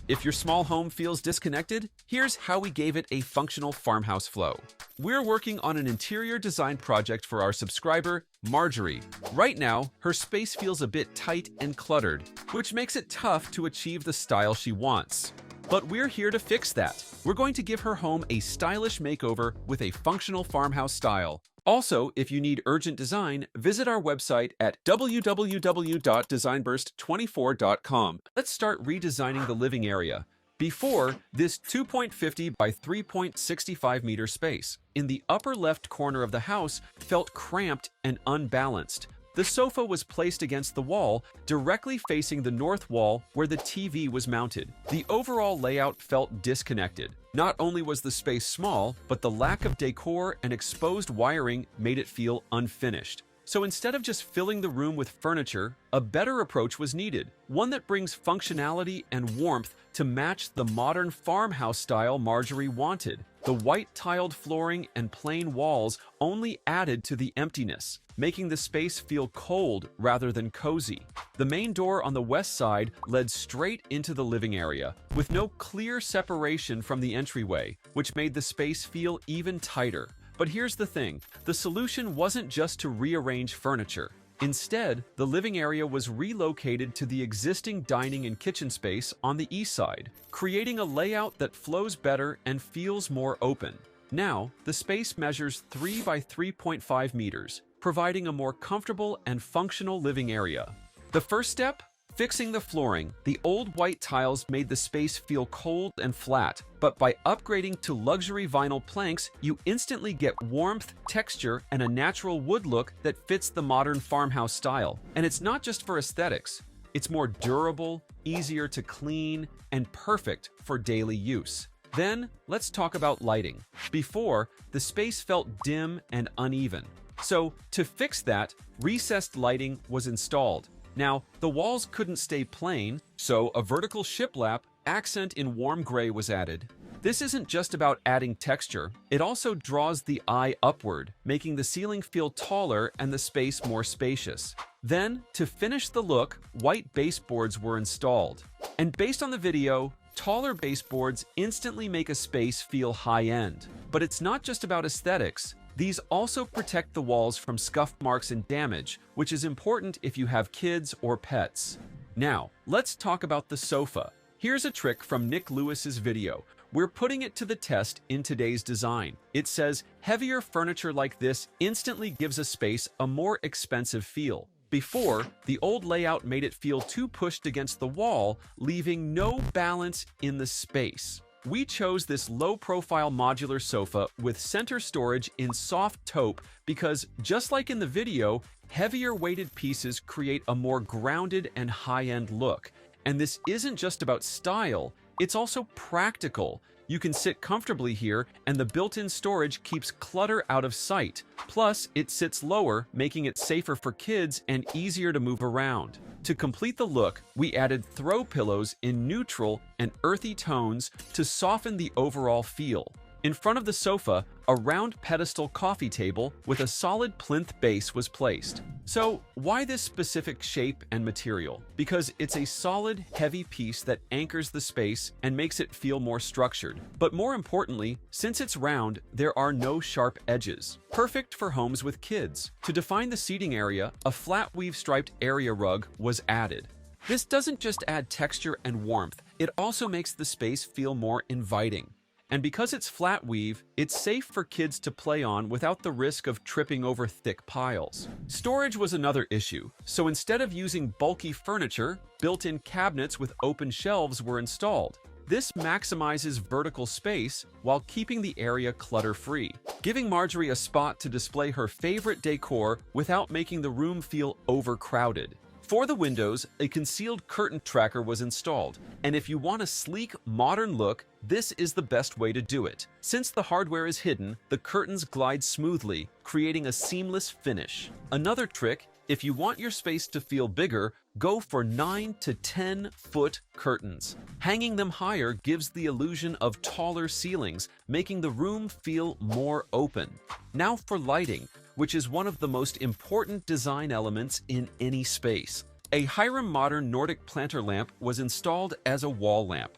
If your small home feels disconnected, here's how we gave it a functional farmhouse flow. We're working on an interior design project for our subscriber, Marjorie. Right now, her space feels a bit tight and cluttered, which makes it tough to achieve the style she wants. But we're here to fix that. We're going to give her home a stylish makeover with a functional farmhouse style. Also, if you need urgent design, visit our website at www.designburst24.com. Let's start redesigning the living area. Before, this 2.50 by 3.65 meter space in the upper left corner of the house felt cramped and unbalanced. The sofa was placed against the wall, directly facing the north wall where the TV was mounted. The overall layout felt disconnected. Not only was the space small, but the lack of decor and exposed wiring made it feel unfinished. So instead of just filling the room with furniture, a better approach was needed, one that brings functionality and warmth to match the modern farmhouse style Marjorie wanted. The white tiled flooring and plain walls only added to the emptiness, making the space feel cold rather than cozy. The main door on the west side led straight into the living area, with no clear separation from the entryway, which made the space feel even tighter. But here's the thing, the solution wasn't just to rearrange furniture. Instead, the living area was relocated to the existing dining and kitchen space on the east side, creating a layout that flows better and feels more open. Now, the space measures 3 by 3.5 meters, providing a more comfortable and functional living area. The first step? Fixing the flooring. The old white tiles made the space feel cold and flat, but by upgrading to luxury vinyl planks, you instantly get warmth, texture, and a natural wood look that fits the modern farmhouse style. And it's not just for aesthetics. It's more durable, easier to clean, and perfect for daily use. Then, let's talk about lighting. Before, the space felt dim and uneven. So, to fix that, recessed lighting was installed. Now, the walls couldn't stay plain, so a vertical shiplap accent in warm gray was added. This isn't just about adding texture, it also draws the eye upward, making the ceiling feel taller and the space more spacious. Then, to finish the look, white baseboards were installed. And based on the video, taller baseboards instantly make a space feel high-end. But it's not just about aesthetics. These also protect the walls from scuff marks and damage, which is important if you have kids or pets. Now, let's talk about the sofa. Here's a trick from Nick Lewis's video. We're putting it to the test in today's design. It says, heavier furniture like this instantly gives a space a more expensive feel. Before, the old layout made it feel too pushed against the wall, leaving no balance in the space. We chose this low-profile modular sofa with center storage in soft taupe because, just like in the video, heavier weighted pieces create a more grounded and high-end look. And this isn't just about style, it's also practical. You can sit comfortably here, and the built-in storage keeps clutter out of sight. Plus, it sits lower, making it safer for kids and easier to move around. To complete the look, we added throw pillows in neutral and earthy tones to soften the overall feel. In front of the sofa, a round pedestal coffee table with a solid plinth base was placed. So, why this specific shape and material? Because it's a solid, heavy piece that anchors the space and makes it feel more structured. But more importantly, since it's round, there are no sharp edges. Perfect for homes with kids. To define the seating area, a flat weave striped area rug was added. This doesn't just add texture and warmth, it also makes the space feel more inviting. And because it's flat weave, it's safe for kids to play on without the risk of tripping over thick piles. Storage was another issue, so instead of using bulky furniture, built-in cabinets with open shelves were installed. This maximizes vertical space while keeping the area clutter-free, giving Marjorie a spot to display her favorite decor without making the room feel overcrowded. For the windows, a concealed curtain tracker was installed, and if you want a sleek, modern look, this is the best way to do it. Since the hardware is hidden, the curtains glide smoothly, creating a seamless finish. Another trick, if you want your space to feel bigger, go for 9 to 10 foot curtains. Hanging them higher gives the illusion of taller ceilings, making the room feel more open. Now for lighting, which is one of the most important design elements in any space. A Hiram Modern Nordic planter lamp was installed as a wall lamp.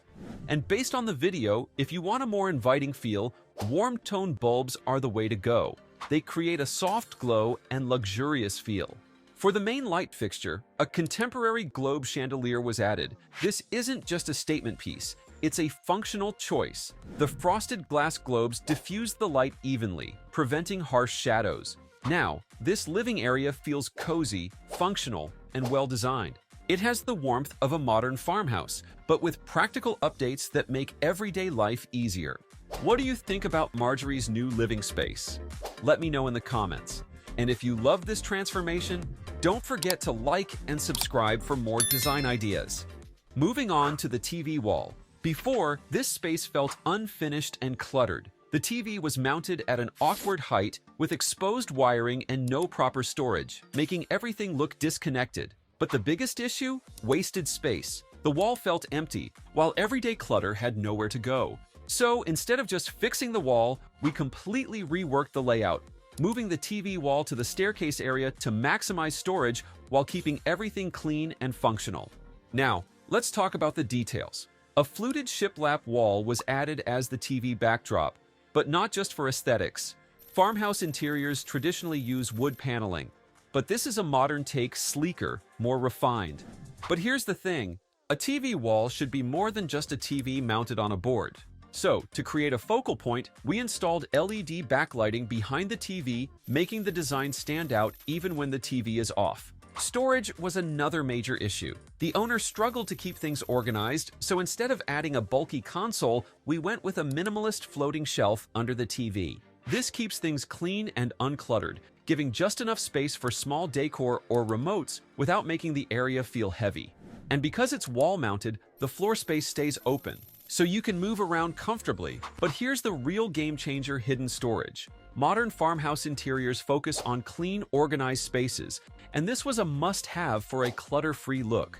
And based on the video, if you want a more inviting feel, warm tone bulbs are the way to go. They create a soft glow and luxurious feel. For the main light fixture, a contemporary globe chandelier was added. This isn't just a statement piece, it's a functional choice. The frosted glass globes diffuse the light evenly, preventing harsh shadows. Now, this living area feels cozy, functional, and well-designed. It has the warmth of a modern farmhouse, but with practical updates that make everyday life easier. What do you think about Marjorie's new living space? Let me know in the comments. And if you love this transformation, don't forget to like and subscribe for more design ideas. Moving on to the TV wall. Before, this space felt unfinished and cluttered. The TV was mounted at an awkward height with exposed wiring and no proper storage, making everything look disconnected. But the biggest issue? Wasted space. The wall felt empty, while everyday clutter had nowhere to go. So instead of just fixing the wall, we completely reworked the layout, moving the TV wall to the staircase area to maximize storage while keeping everything clean and functional. Now, let's talk about the details. A fluted shiplap wall was added as the TV backdrop, but not just for aesthetics. Farmhouse interiors traditionally use wood paneling, but this is a modern take, sleeker, more refined. But here's the thing, a TV wall should be more than just a TV mounted on a board. So, to create a focal point, we installed LED backlighting behind the TV, making the design stand out even when the TV is off. Storage was another major issue. The owner struggled to keep things organized, so instead of adding a bulky console, we went with a minimalist floating shelf under the TV. This keeps things clean and uncluttered, giving just enough space for small decor or remotes without making the area feel heavy. And because it's wall-mounted, the floor space stays open, so you can move around comfortably. But here's the real game-changer: hidden storage. Modern farmhouse interiors focus on clean, organized spaces, and this was a must-have for a clutter-free look.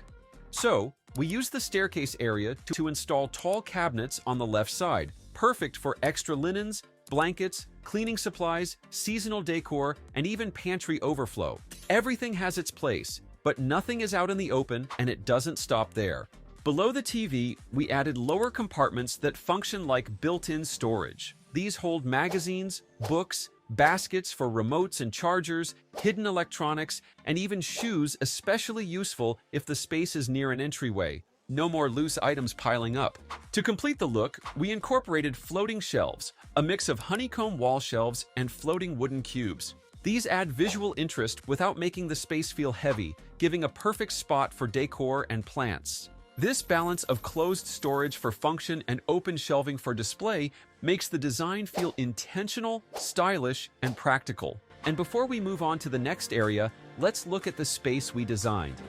So, we used the staircase area to install tall cabinets on the left side, perfect for extra linens, blankets, cleaning supplies, seasonal decor, and even pantry overflow. Everything has its place, but nothing is out in the open, and it doesn't stop there. Below the TV, we added lower compartments that function like built-in storage. These hold magazines, books, baskets for remotes and chargers, hidden electronics, and even shoes, especially useful if the space is near an entryway. No more loose items piling up. To complete the look, we incorporated floating shelves, a mix of honeycomb wall shelves and floating wooden cubes. These add visual interest without making the space feel heavy, giving a perfect spot for decor and plants. This balance of closed storage for function and open shelving for display makes the design feel intentional, stylish, and practical. And before we move on to the next area, let's look at the space we designed.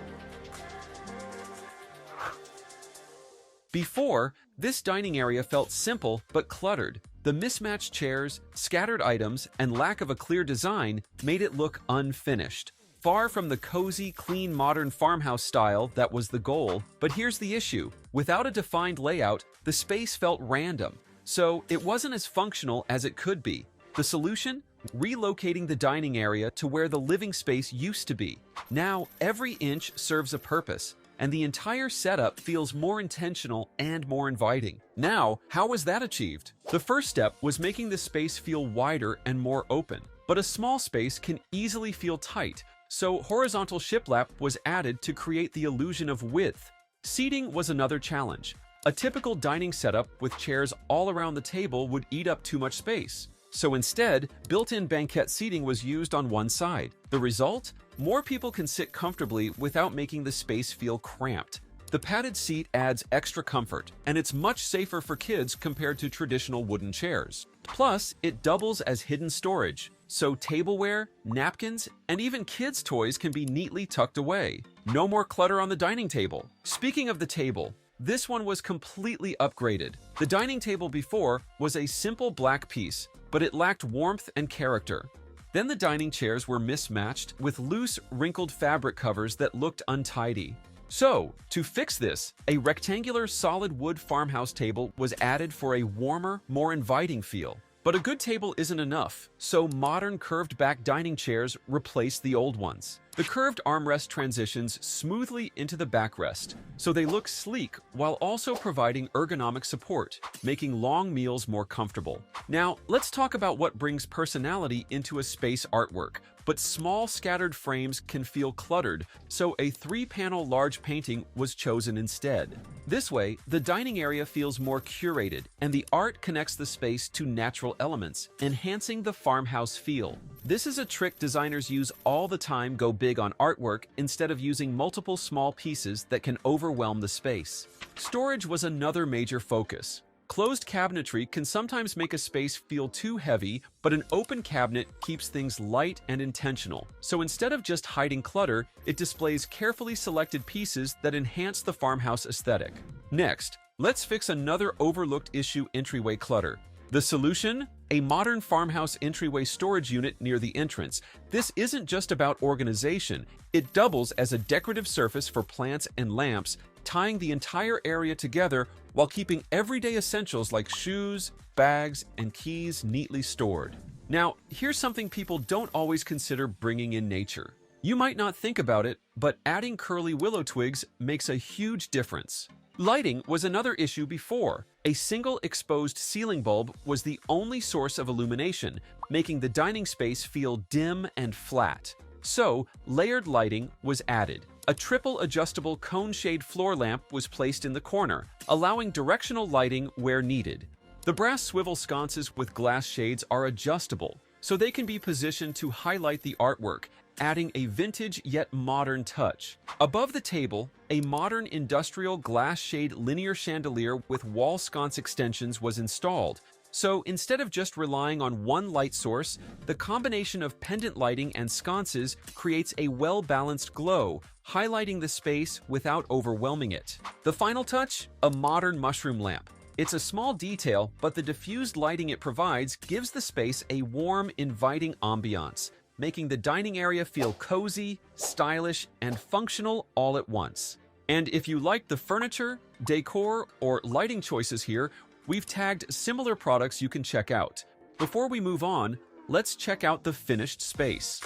Before, this dining area felt simple but cluttered. The mismatched chairs, scattered items, and lack of a clear design made it look unfinished. Far from the cozy, clean, modern farmhouse style that was the goal. But here's the issue. Without a defined layout, the space felt random, so it wasn't as functional as it could be. The solution? Relocating the dining area to where the living space used to be. Now, every inch serves a purpose, and the entire setup feels more intentional and more inviting. Now, how was that achieved? The first step was making the space feel wider and more open. But a small space can easily feel tight, so horizontal shiplap was added to create the illusion of width. Seating was another challenge. A typical dining setup with chairs all around the table would eat up too much space. So instead, built-in banquette seating was used on one side. The result? More people can sit comfortably without making the space feel cramped. The padded seat adds extra comfort, and it's much safer for kids compared to traditional wooden chairs. Plus, it doubles as hidden storage, so tableware, napkins, and even kids' toys can be neatly tucked away. No more clutter on the dining table. Speaking of the table, this one was completely upgraded. The dining table before was a simple black piece, but it lacked warmth and character. Then the dining chairs were mismatched with loose, wrinkled fabric covers that looked untidy. So, to fix this, a rectangular solid wood farmhouse table was added for a warmer, more inviting feel. But a good table isn't enough, so modern curved back dining chairs replaced the old ones. The curved armrest transitions smoothly into the backrest, so they look sleek while also providing ergonomic support, making long meals more comfortable. Now, let's talk about what brings personality into a space artwork. But small scattered frames can feel cluttered, so a 3-panel large painting was chosen instead. This way, the dining area feels more curated, and the art connects the space to natural elements, enhancing the farmhouse feel. This is a trick designers use all the time. Go big on artwork instead of using multiple small pieces that can overwhelm the space. Storage was another major focus. Closed cabinetry can sometimes make a space feel too heavy, but an open cabinet keeps things light and intentional. So instead of just hiding clutter, it displays carefully selected pieces that enhance the farmhouse aesthetic. Next, let's fix another overlooked issue: entryway clutter. The solution? A modern farmhouse entryway storage unit near the entrance. This isn't just about organization. It doubles as a decorative surface for plants and lamps, tying the entire area together while keeping everyday essentials like shoes, bags, and keys neatly stored. Now, here's something people don't always consider: bringing in nature. You might not think about it, but adding curly willow twigs makes a huge difference. Lighting was another issue before. A single exposed ceiling bulb was the only source of illumination, making the dining space feel dim and flat. So, layered lighting was added. A triple adjustable cone shade floor lamp was placed in the corner, allowing directional lighting where needed. The brass swivel sconces with glass shades are adjustable, so they can be positioned to highlight the artwork, adding a vintage yet modern touch. Above the table, a modern industrial glass shade linear chandelier with wall sconce extensions was installed. So instead of just relying on one light source, the combination of pendant lighting and sconces creates a well-balanced glow, highlighting the space without overwhelming it. The final touch? A modern mushroom lamp. It's a small detail, but the diffused lighting it provides gives the space a warm, inviting ambiance, making the dining area feel cozy, stylish, and functional all at once. And if you like the furniture, decor, or lighting choices here, we've tagged similar products you can check out. Before we move on, let's check out the finished space.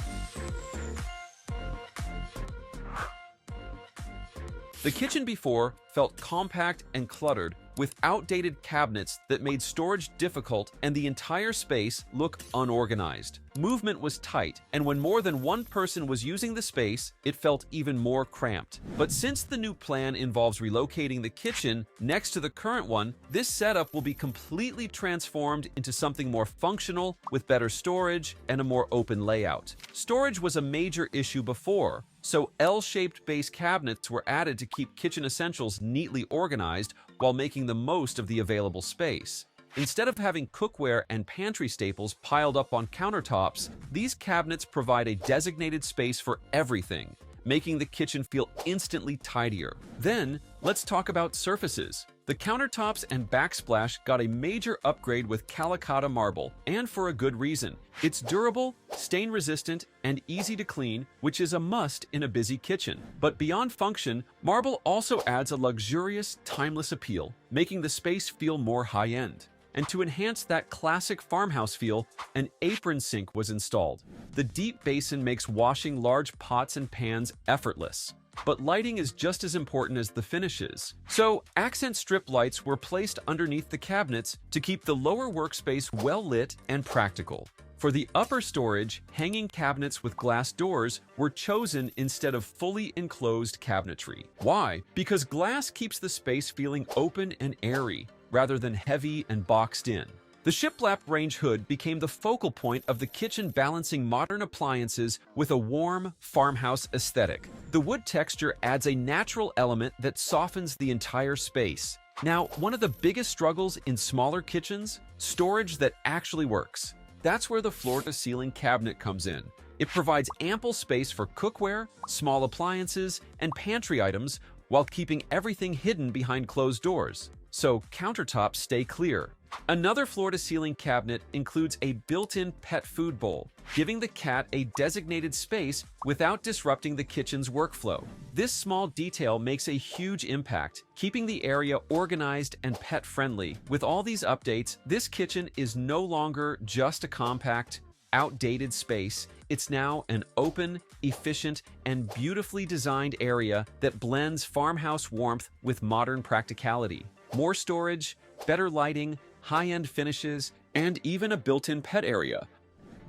The kitchen before felt compact and cluttered, with outdated cabinets that made storage difficult and the entire space look unorganized. Movement was tight, and when more than one person was using the space, it felt even more cramped. But since the new plan involves relocating the kitchen next to the current one, this setup will be completely transformed into something more functional with better storage and a more open layout. Storage was a major issue before, so L-shaped base cabinets were added to keep kitchen essentials neatly organized while making the most of the available space. Instead of having cookware and pantry staples piled up on countertops, these cabinets provide a designated space for everything, making the kitchen feel instantly tidier. Then, let's talk about surfaces. The countertops and backsplash got a major upgrade with Calicotta marble, and for a good reason. It's durable, stain-resistant, and easy to clean, which is a must in a busy kitchen. But beyond function, marble also adds a luxurious, timeless appeal, making the space feel more high-end. And to enhance that classic farmhouse feel, an apron sink was installed. The deep basin makes washing large pots and pans effortless. But lighting is just as important as the finishes. So, accent strip lights were placed underneath the cabinets to keep the lower workspace well lit and practical. For the upper storage, hanging cabinets with glass doors were chosen instead of fully enclosed cabinetry. Why? Because glass keeps the space feeling open and airy, rather than heavy and boxed in. The shiplap range hood became the focal point of the kitchen, balancing modern appliances with a warm farmhouse aesthetic. The wood texture adds a natural element that softens the entire space. Now, one of the biggest struggles in smaller kitchens? Storage that actually works. That's where the floor-to-ceiling cabinet comes in. It provides ample space for cookware, small appliances, and pantry items while keeping everything hidden behind closed doors, so countertops stay clear. Another floor-to-ceiling cabinet includes a built-in pet food bowl, giving the cat a designated space without disrupting the kitchen's workflow. This small detail makes a huge impact, keeping the area organized and pet-friendly. With all these updates, this kitchen is no longer just a compact, outdated space, it's now an open, efficient, and beautifully designed area that blends farmhouse warmth with modern practicality. More storage, better lighting, high-end finishes, and even a built-in pet area.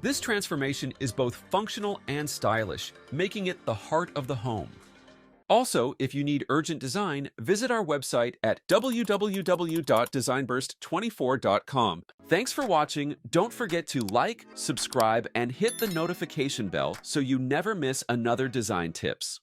This transformation is both functional and stylish, making it the heart of the home. Also, if you need urgent design, visit our website at www.designburst24.com. Thanks for watching. Don't forget to like, subscribe, and hit the notification bell so you never miss another design tips.